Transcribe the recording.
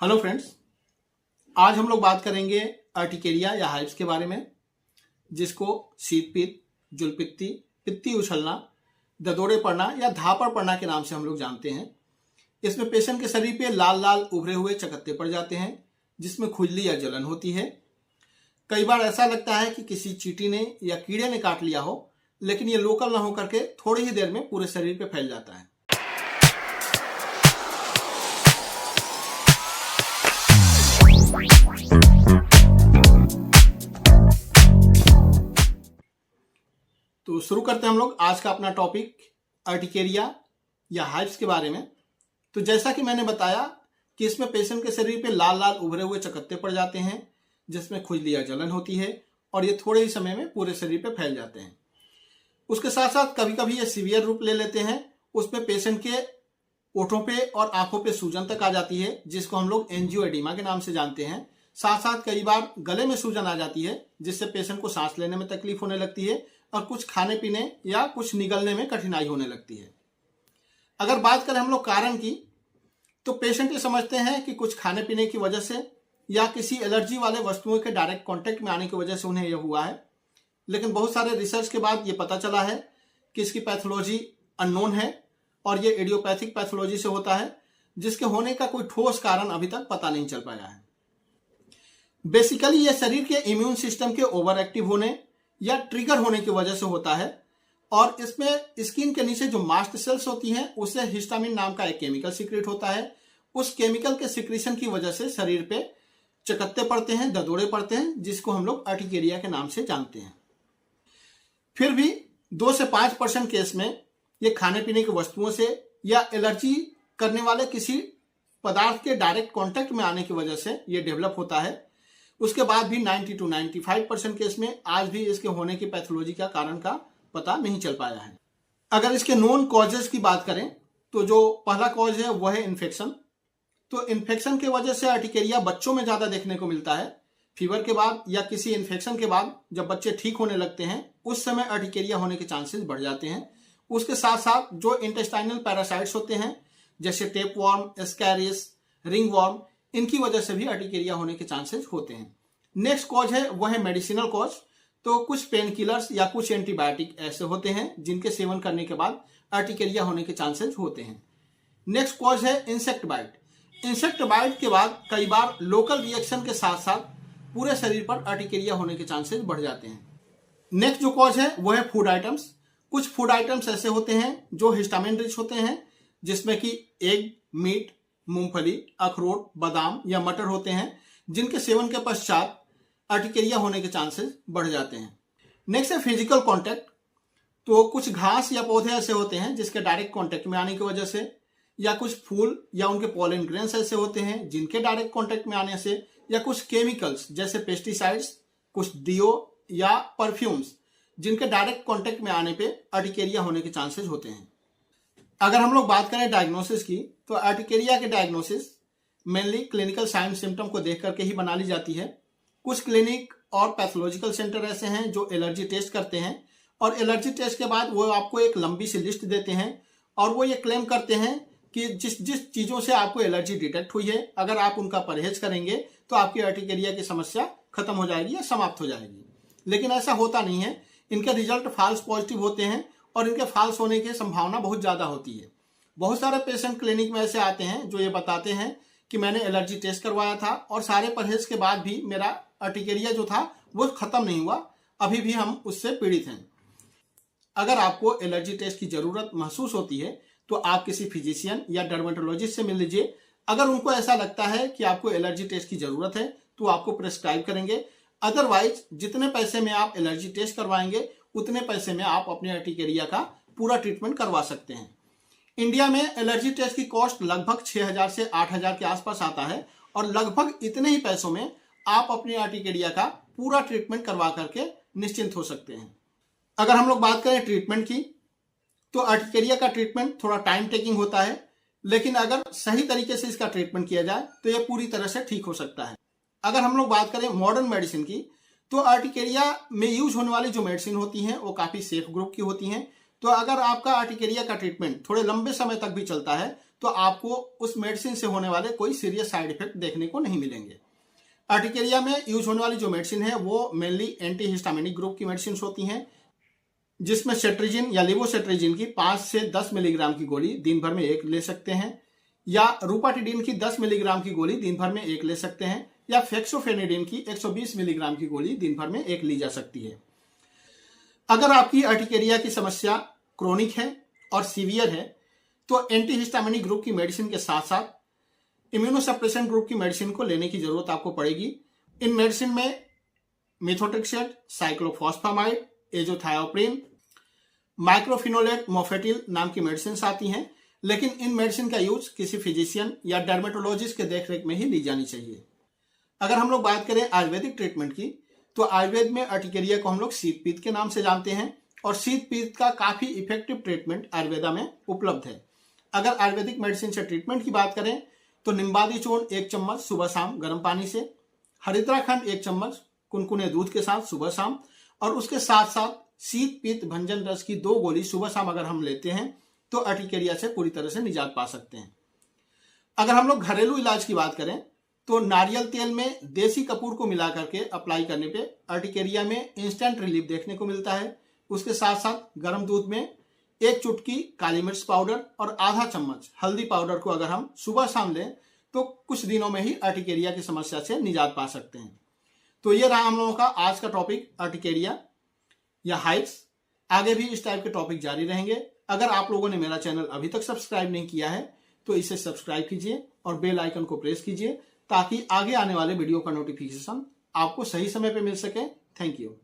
Hello friends, आज हम लोग बात करेंगे अर्टिकेरिया या हाइव्स के बारे में, जिसको शीतपित्त, जुलपित्ती, पित्ती उछलना, ददोरे पड़ना या धापड़ पड़ना के नाम से हम लोग जानते हैं। इसमें पेशेंट के शरीर पे लाल लाल उभरे हुए चकत्ते पड़ जाते हैं, जिसमें खुजली या जलन होती है। कई बार ऐसा लगता है कि किसी चींटी ने या कीड़े ने काट लिया हो, लेकिन ये लोकल न होकर के थोड़ी ही देर में पूरे शरीर पे फैल जाता है। तो शुरू करते हैं हम लोग आज का अपना टॉपिक अर्टिकेरिया या हाइव्स के बारे में। तो जैसा कि मैंने बताया कि इसमें पेशेंट के शरीर पे लाल लाल उभरे हुए चकत्ते पड़ जाते हैं, जिसमें खुजली या जलन होती है और ये थोड़े ही समय में पूरे शरीर पे फैल जाते हैं। उसके साथ साथ कभी कभी ये सीवियर रूप ले लेते हैं। उसमें पेशेंट के ओठों पे और आंखों पे सूजन तक आ जाती है, जिसको हम लोग एंजियोएडिमा के नाम से जानते हैं। साथ साथ कई बार गले में सूजन आ जाती है, जिससे पेशेंट को सांस लेने में तकलीफ होने लगती है और कुछ खाने पीने या कुछ निगलने में कठिनाई होने लगती है। अगर बात करें हम लोग कारण की, तो पेशेंट ये समझते हैं कि कुछ खाने पीने की वजह से या किसी एलर्जी वाले वस्तुओं के डायरेक्ट कांटेक्ट में आने की वजह से उन्हें यह हुआ है। लेकिन बहुत सारे रिसर्च के बाद ये पता चला है कि इसकी पैथोलॉजी अननोन है और ये इडियोपैथिक पैथोलॉजी से होता है, जिसके होने का कोई ठोस कारण अभी तक पता नहीं चल पाया है। बेसिकली ये शरीर के इम्यून सिस्टम के ओवर एक्टिव होने या ट्रिगर होने की वजह से होता है और इसमें स्किन के नीचे जो मास्ट सेल्स होती हैं, उससे हिस्टामिन नाम का एक केमिकल सीक्रेट होता है। उस केमिकल के सीक्रेशन की वजह से शरीर पे चकत्ते पड़ते हैं, ददोरे पड़ते हैं, जिसको हम लोग अर्टिकेरिया के नाम से जानते हैं। फिर भी 2 से 5% केस में ये खाने पीने की वस्तुओं से या एलर्जी करने वाले किसी पदार्थ के डायरेक्ट कांटेक्ट में आने की वजह से ये डेवलप होता है। उसके बाद भी 90 to 95% केस में आज भी इसके होने की पैथोलॉजी का कारण का पता नहीं चल पाया है। अगर इसके नोन कॉजेस की बात करें, तो जो पहला कॉज है वह है इन्फेक्शन। तो इन्फेक्शन की वजह से अर्टिकेरिया बच्चों में ज्यादा देखने को मिलता है। फीवर के बाद या किसी इन्फेक्शन के बाद जब बच्चे ठीक होने लगते हैं, उस समय अर्टिकेरिया होने के चांसेस बढ़ जाते हैं। उसके साथ साथ जो इंटेस्टाइनल पैरासाइट्स होते हैं, जैसे टेपवॉर्म, एस्कैरिस, रिंगवॉर्म, इनकी वजह से भी अर्टिकेरिया होने के चांसेस होते हैं। नेक्स्ट कॉज है वह है मेडिसिनल कॉज। तो कुछ पेन किलर्स या कुछ एंटीबायोटिक ऐसे होते हैं जिनके सेवन करने के बाद अर्टिकेरिया होने के चांसेस होते हैं। नेक्स्ट कॉज है इंसेक्ट बाइट। इंसेक्ट बाइट के बाद कई बार लोकल रिएक्शन के साथ साथ पूरे शरीर पर अर्टिकेरिया होने के चांसेस बढ़ जाते हैं। नेक्स्ट जो कॉज है वह है फूड आइटम्स। कुछ फूड आइटम्स ऐसे होते हैं जो हिस्टामिन रिच होते हैं, जिसमें कि एग, मीट, मूंगफली, अखरोट, बादाम या मटर होते हैं, जिनके सेवन के पश्चात अर्टिकेरिया होने के चांसेस बढ़ जाते हैं। नेक्स्ट है फिजिकल कांटेक्ट। तो कुछ घास या पौधे ऐसे होते हैं जिसके डायरेक्ट कांटेक्ट में आने की वजह से, या कुछ फूल या उनके पॉलन ग्रेन्स ऐसे होते हैं जिनके डायरेक्ट कांटेक्ट में आने से, या कुछ केमिकल्स जैसे पेस्टिसाइड्स, कुछ डिओ या परफ्यूम्स, जिनके डायरेक्ट कांटेक्ट में आने पे अर्टिकेरिया होने के चांसेस होते हैं। अगर हम लोग बात करें डायग्नोसिस की, तो अर्टिकेरिया के diagnosis mainly clinical sign symptom को देख करके ही बना ली जाती है। कुछ क्लिनिक और पैथोलॉजिकल सेंटर ऐसे हैं जो एलर्जी टेस्ट करते हैं और एलर्जी टेस्ट के बाद वो आपको एक लंबी सी लिस्ट देते हैं और वो ये क्लेम करते हैं कि जिस जिस चीज़ों से आपको एलर्जी डिटेक्ट हुई है, अगर आप उनका परहेज करेंगे तो आपकी अर्टिकेरिया की समस्या खत्म हो जाएगी या समाप्त हो जाएगी। लेकिन ऐसा होता नहीं है। इनके रिजल्ट फॉल्स पॉजिटिव होते हैं और इनके फॉल्स होने की संभावना बहुत ज़्यादा होती है। बहुत सारे पेशेंट क्लिनिक में ऐसे आते हैं जो ये बताते हैं कि मैंने एलर्जी टेस्ट करवाया था और सारे परहेज के बाद भी मेरा अर्टिकेरिया जो था वो खत्म नहीं हुआ, अभी भी हम उससे पीड़ित हैं। अगर आपको एलर्जी टेस्ट की जरूरत महसूस होती है तो आप किसी फिजिशियन या डर्मेटोलॉजिस्ट से मिल लीजिए। अगर उनको ऐसा लगता है कि आपको एलर्जी टेस्ट की जरूरत है तो आपको प्रेस्क्राइब करेंगे। अदरवाइज जितने पैसे में आप एलर्जी टेस्ट करवाएंगे, उतने पैसे में आप अपने अर्टिकेरिया का पूरा ट्रीटमेंट करवा सकते हैं। इंडिया में एलर्जी टेस्ट की कॉस्ट लगभग 6,000 से 8,000 के आसपास आता है और लगभग इतने ही पैसों में आप अपने अर्टिकेरिया का पूरा ट्रीटमेंट करवा करके निश्चिंत हो सकते हैं। अगर हम लोग बात करें ट्रीटमेंट की, तो अर्टिकेरिया का ट्रीटमेंट थोड़ा टाइम टेकिंग होता है, लेकिन अगर सही तरीके से इसका ट्रीटमेंट किया जाए तो यह पूरी तरह से ठीक हो सकता है। अगर हम लोग बात करें मॉडर्न मेडिसिन की, तो अर्टिकेरिया में यूज होने वाली जो मेडिसिन होती हैं वो काफ़ी सेफ ग्रुप की होती हैं। तो अगर आपका अर्टिकेरिया का ट्रीटमेंट थोड़े लंबे समय तक भी चलता है तो आपको उस मेडिसिन से होने वाले कोई सीरियस साइड इफेक्ट देखने को नहीं मिलेंगे। अर्टिकेरिया में यूज होने वाली जो मेडिसिन है वो मेनली एंटी हिस्टामिनिक ग्रुप की मेडिसिन होती हैं, जिसमें सेट्रिजिन या लिवोसेट्रिजिन की 5 से 10 मिलीग्राम की गोली दिन भर में एक ले सकते हैं, या रूपाटिडिन की 10 मिलीग्राम की गोली दिन भर में एक ले सकते हैं, या फेक्सोफेनिडिन की 120 मिलीग्राम की गोली दिन भर में एक ली जा सकती है। अगर आपकी अर्टिकेरिया की समस्या क्रोनिक है और सीवियर है तो एंटीहिस्टामिनिक ग्रुप की मेडिसिन के साथ साथ इम्यूनोसप्रेसेंट ग्रुप की मेडिसिन को लेने की जरूरत आपको पड़ेगी। इन मेडिसिन में मेथोट्रेक्सेट, साइक्लोफॉस्फामाइड, एजोथायोप्रिन, माइक्रोफिनोलेट, मोफेटिल नाम की मेडिसिन आती हैं, लेकिन इन मेडिसिन का यूज किसी फिजिशियन या डर्मेटोलॉजिस्ट के देखरेख में ही ली जानी चाहिए। अगर हम लोग बात करें आयुर्वेदिक ट्रीटमेंट की, तो आयुर्वेद में अर्टिकेरिया को हम लोग शीत पीत के नाम से जानते हैं और शीत पीत का काफी इफेक्टिव ट्रीटमेंट आयुर्वेदा में उपलब्ध है। अगर आयुर्वेदिक मेडिसिन से ट्रीटमेंट की बात करें तो निम्बादी चूर्ण 1 चम्मच सुबह शाम गर्म पानी से, हरिद्राखंड 1 चम्मच कुनकुने दूध के साथ सुबह शाम, और उसके साथ साथ शीत पीत भंजन रस की 2 गोली सुबह शाम अगर हम लेते हैं तो अर्टिकेरिया से पूरी तरह से निजात पा सकते हैं। अगर हम लोग घरेलू इलाज की बात करें तो नारियल तेल में देसी कपूर को मिला करके अप्लाई करने पे अर्टिकेरिया में इंस्टेंट रिलीफ देखने को मिलता है। उसके साथ साथ गर्म दूध में 1 चुटकी काली मिर्च पाउडर और आधा चम्मच हल्दी पाउडर को अगर हम सुबह शाम लें तो कुछ दिनों में ही अर्टिकेरिया की समस्या से निजात पा सकते हैं। तो ये रहा हम लोगों का आज का टॉपिक अर्टिकेरिया या हाइव्स। आगे भी इस टाइप के टॉपिक जारी रहेंगे। अगर आप लोगों ने मेरा चैनल अभी तक सब्सक्राइब नहीं किया है तो इसे सब्सक्राइब कीजिए और बेल आइकन को प्रेस कीजिए ताकि आगे आने वाले वीडियो का नोटिफिकेशन आपको सही समय पे मिल सके। Thank you.